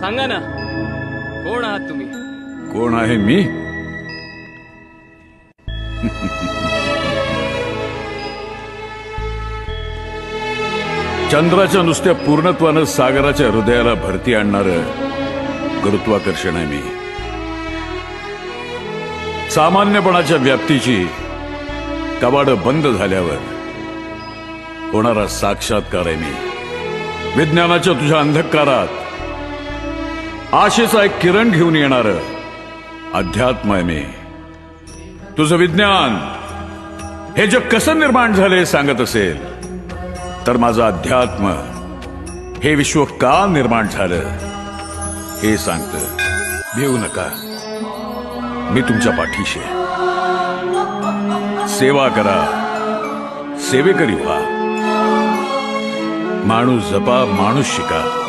सांगा ना, कोण आहात तुम्ही? कोण आहे मी? चंद्राच्या नुसत्या पूर्णत्वानं सागराच्या हृदयाला भरती आणणार गुरुत्वाकर्षण आहे मी. सामान्यपणाच्या व्याप्तीची कवाड बंद झाल्यावर होणारा साक्षात्कार आहे मी. विज्ञानाच्या तुझ्या अंधकारात आशेचा एक किरण घेऊन येणार अध्यात्म आहे मी. तुझं विज्ञान हे जग कसं निर्माण झाले सांगत असेल, तर माझं अध्यात्म हे विश्व का निर्माण झालं हे सांगतं. भिवू नका, मी तुमच्या पाठीशी आहे. सेवा करा, सेवेकरी व्हा. माणूस जपा, माणूस शिका.